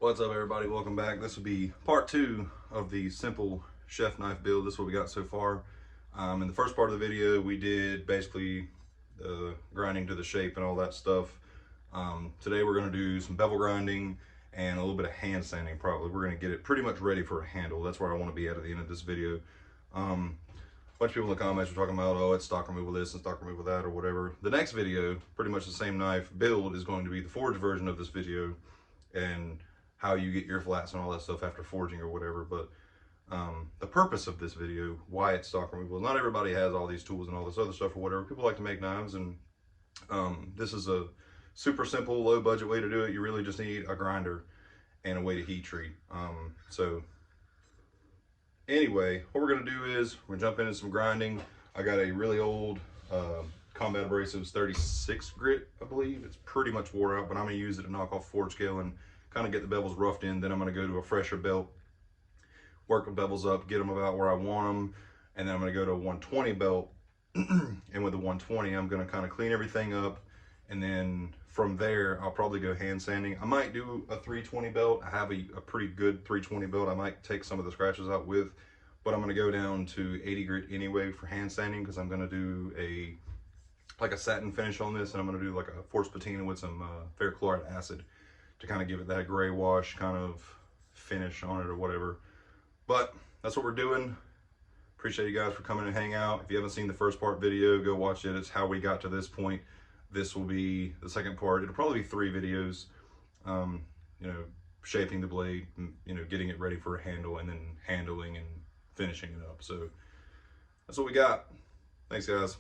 What's up, everybody? Welcome back. This will be part 2 of the simple chef knife build. This is what we got so far. In the first part of the video, we did basically the grinding to the shape and all that stuff. Today we're going to do some bevel grinding and a little bit of hand sanding probably. We're going to get it pretty much ready for a handle. That's where I want to be at the end of this video. A bunch of people in the comments were talking about, oh, it's stock removal this and stock removal that or whatever. The next video, pretty much the same knife build, is going to be the forged version of this video and how you get your flats and all that stuff after forging or whatever. But the purpose of this video, why it's stock removal, not everybody has all these tools and all this other stuff or whatever. People like to make knives, and this is a super simple, low budget way to do it. You really just need a grinder and a way to heat treat. So anyway, what we're gonna do is we're gonna jump into some grinding. I got a really old Combat Abrasives 36 grit, I believe. It's pretty much wore out, but I'm gonna use it to knock off forge scale and kind of get the bevels roughed in. Then I'm going to go to a fresher belt, work the bevels up, get them about where I want them, and then I'm going to go to a 120 belt. And with the 120, I'm going to kind of clean everything up, and then from there I'll probably go hand sanding. I might do a 320 belt. I have a pretty good 320 belt I might take some of the scratches out with, but I'm going to go down to 80 grit anyway for hand sanding, because I'm going to do like a satin finish on this, and I'm going to do like a forced patina with some ferrochloride acid to kind of give it that gray wash kind of finish on it or whatever. But that's what we're doing. Appreciate you guys for coming and hang out. If you haven't seen the first part video, go watch it. It's how we got to this point. This will be the second part. It'll probably be 3 videos. You know, shaping the blade, you know, getting it ready for a handle, and then handling and finishing it up. So that's what we got. Thanks, guys.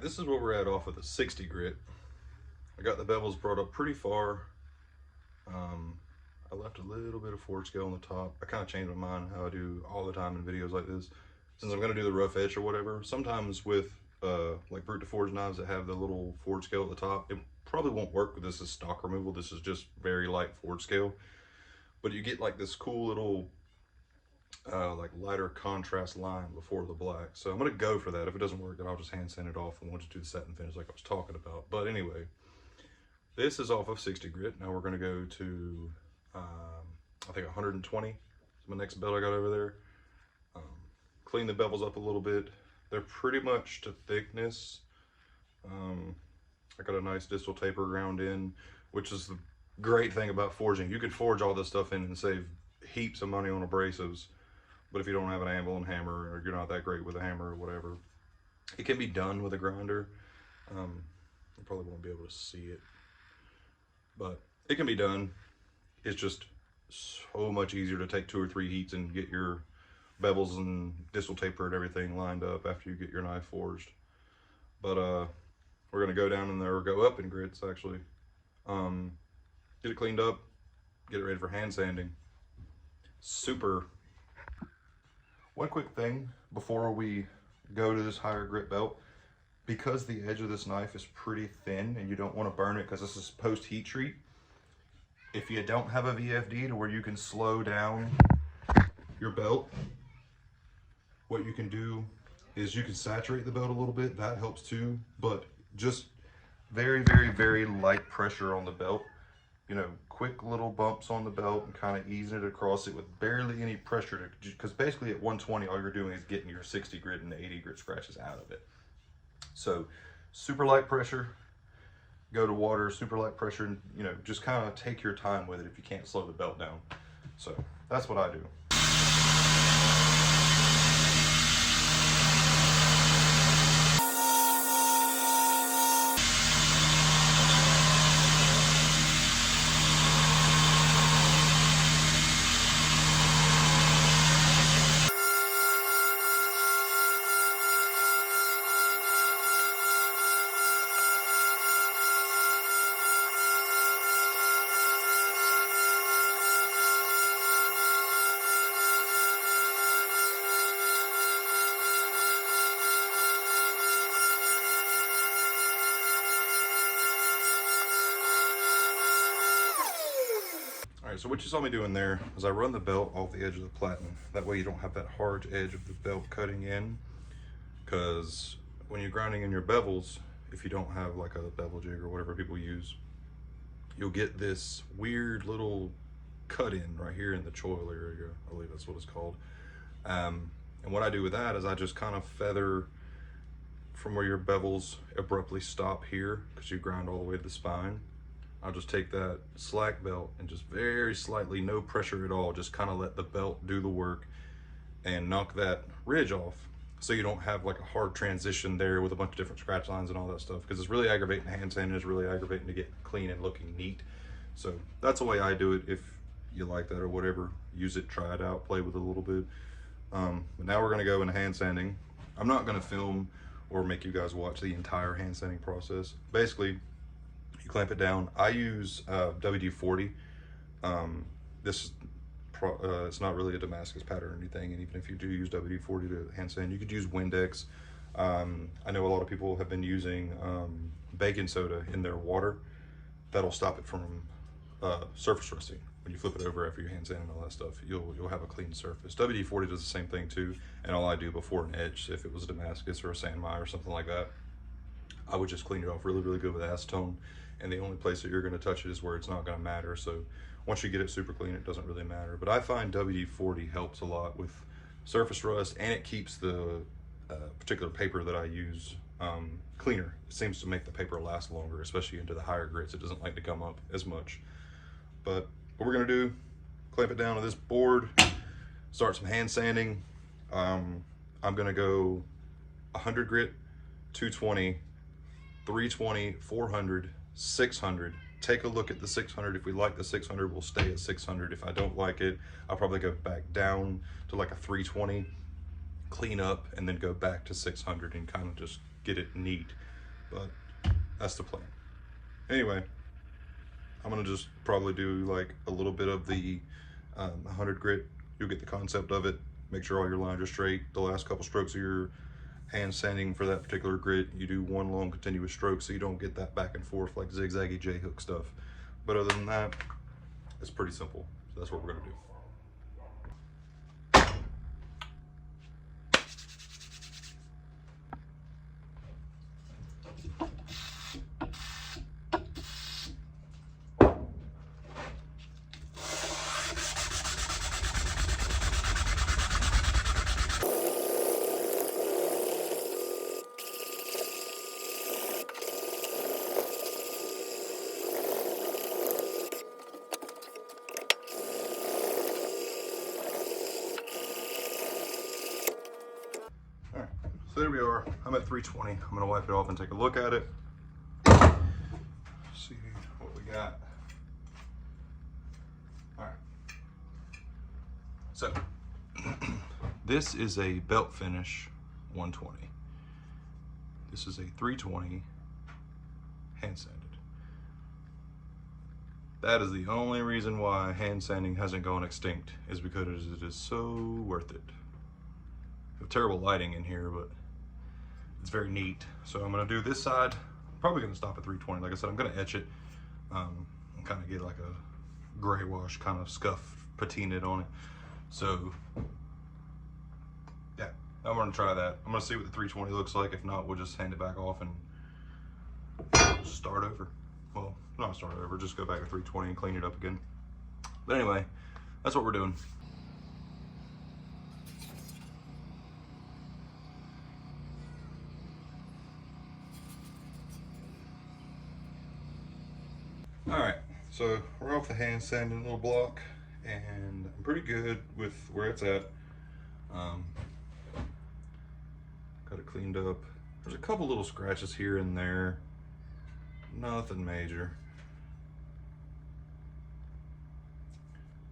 This is where we're at off of the 60 grit. I got the bevels brought up pretty far. I left a little bit of forge scale on the top. I kind of changed my mind, how I do all the time in videos like this. Since I'm going to do the rough edge or whatever, sometimes with like brute to forge knives that have the little forge scale at the top, it probably won't work, but this is stock removal. This is just very light forge scale. But you get like this cool little like lighter contrast line before the black. So I'm gonna go for that. If it doesn't work, then I'll just hand sand it off and we'll just do the satin finish like I was talking about. But anyway, this is off of 60 grit. Now we're gonna go to I think 120 is my next belt I got over there. Clean the bevels up a little bit. They're pretty much to thickness. I got a nice distal taper ground in, which is the great thing about forging. You could forge all this stuff in and save heaps of money on abrasives. But if you don't have an anvil and hammer, or you're not that great with a hammer or whatever, it can be done with a grinder. You probably won't be able to see it, but it can be done. It's just so much easier to take 2 or 3 heats and get your bevels and distal taper and everything lined up after you get your knife forged. But we're gonna go down in there, or go up in grits actually. Get it cleaned up, get it ready for hand sanding. Super. One quick thing before we go to this higher grit belt, because the edge of this knife is pretty thin and you don't want to burn it because this is post heat treat, if you don't have a VFD to where you can slow down your belt, what you can do is you can saturate the belt a little bit. That helps too, but just very, very, very light pressure on the belt you know, quick little bumps on the belt and kind of easing it across it with barely any pressure, because basically at 120 all you're doing is getting your 60 grit and the 80 grit scratches out of it. So super light pressure, go to water, super light pressure, and you know, just kind of take your time with it if you can't slow the belt down. So that's what I do. All right, so what you saw me doing there is I run the belt off the edge of the platen. That way you don't have that hard edge of the belt cutting in, because when you're grinding in your bevels, if you don't have like a bevel jig or whatever people use, you'll get this weird little cut in right here in the choil area. I believe that's what it's called. And what I do with that is I just kind of feather from where your bevels abruptly stop here, because you grind all the way to the spine. I'll just take that slack belt and just very slightly, no pressure at all, just kind of let the belt do the work and knock that ridge off, so you don't have like a hard transition there with a bunch of different scratch lines and all that stuff, because it's really aggravating to hand sanding, it's really aggravating to get clean and looking neat. So that's the way I do it. If you like that or whatever, use it, try it out, play with it a little bit. But now we're gonna go into hand sanding. I'm not gonna film or make you guys watch the entire hand sanding process. Basically, you clamp it down. I use WD-40. This it's not really a Damascus pattern or anything, and even if you do use WD-40 to hand sand, you could use Windex. I know a lot of people have been using baking soda in their water. That'll stop it from surface rusting. When you flip it over after you hand sand and all that stuff, you'll have a clean surface. WD-40 does the same thing too, and all I do before an edge, if it was a Damascus or a San Mai or something like that, I would just clean it off really, really good with acetone, and the only place that you're going to touch it is where it's not going to matter. So once you get it super clean, it doesn't really matter. But I find WD-40 helps a lot with surface rust, and it keeps the particular paper that I use cleaner. It seems to make the paper last longer, especially into the higher grits. It doesn't like to come up as much. But what we're going to do, clamp it down to this board, start some hand sanding. I'm going to go 100 grit, 220, 320, 400, 600. Take a look at the 600. If we like the 600, we'll stay at 600. If I don't like it, I'll probably go back down to like a 320, clean up, and then go back to 600 and kind of just get it neat. But that's the plan. Anyway, I'm gonna just probably do like a little bit of the 100 grit. You'll get the concept of it. Make sure all your lines are straight. The last couple strokes of your hand sanding for that particular grit, you do one long continuous stroke so you don't get that back and forth like zigzaggy J-hook stuff. But other than that, it's pretty simple. So that's what we're gonna do. So there we are. I'm at 320. I'm gonna wipe it off and take a look at it. See what we got. All right. So this is a belt finish 120. This is a 320 hand sanded. That is the only reason why hand sanding hasn't gone extinct, is because it is so worth it. We have terrible lighting in here, but it's very neat. So I'm gonna do this side. I'm probably gonna stop at 320. Like I said, I'm gonna etch it and kind of get like a gray wash kind of scuff patina it on it. So yeah, I'm gonna try that. I'm gonna see what the 320 looks like. If not, we'll just hand it back off and start over. Well, not start over, just go back to 320 and clean it up again. But anyway, that's what we're doing. All right, so we're off the hand sanding little block, and I'm pretty good with where it's at. Got it cleaned up. There's a couple little scratches here and there, nothing major.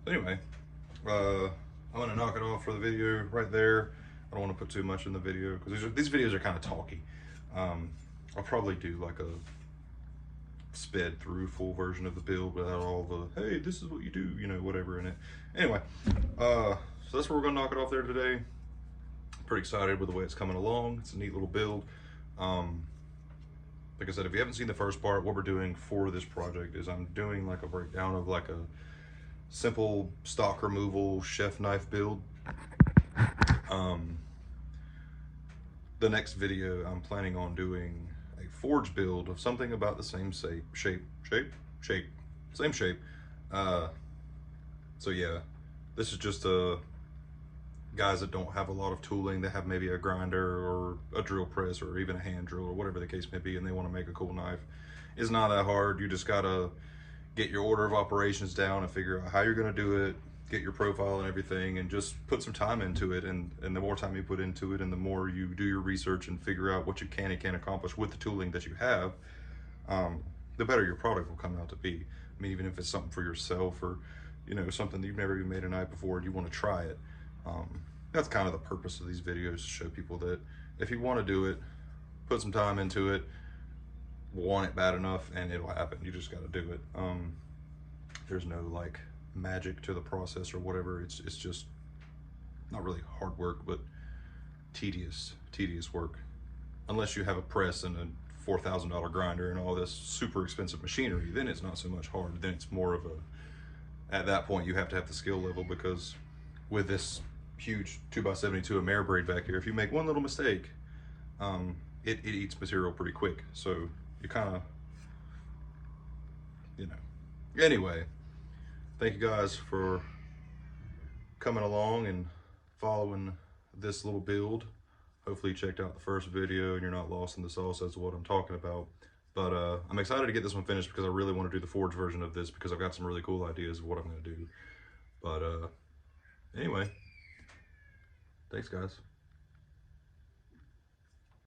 Anyway, I'm gonna knock it off for the video right there. I don't want to put too much in the video because these videos are kind of talky. I'll probably do like a sped through full version of the build without all the, hey, this is what you do, you know, whatever in it. Anyway, so that's where we're gonna knock it off there today. Pretty excited with the way it's coming along. It's a neat little build. Like I said, if you haven't seen the first part, what we're doing for this project is I'm doing like a breakdown of like a simple stock removal chef knife build. The next video I'm planning on doing a forge build of something about the same same shape. So yeah, this is just guys that don't have a lot of tooling. They have maybe a grinder or a drill press or even a hand drill or whatever the case may be, and they want to make a cool knife. It's not that hard. You just gotta get your order of operations down and figure out how you're gonna do it, get your profile and everything, and just put some time into it. And the more time you put into it and the more you do your research and figure out what you can and can't accomplish with the tooling that you have, the better your product will come out to be. I mean, even if it's something for yourself or, you know, something that you've never even made a knife before and you want to try it. That's kind of the purpose of these videos, to show people that if you want to do it, put some time into it, want it bad enough, and it'll happen. You just got to do it. There's no like magic to the process or whatever. It's just not really hard work, but tedious work. Unless you have a press and a $4,000 grinder and all this super expensive machinery, then it's not so much hard. Then it's more of a, at that point you have to have the skill level, because with this huge 2x72 Ameribraid back here, if you make one little mistake, it eats material pretty quick. So you kind of, you know. Anyway, thank you guys for coming along and following this little build. Hopefully you checked out the first video and you're not lost in the sauce as to what I'm talking about. But I'm excited to get this one finished because I really want to do the forge version of this, because I've got some really cool ideas of what I'm going to do. But anyway, thanks guys.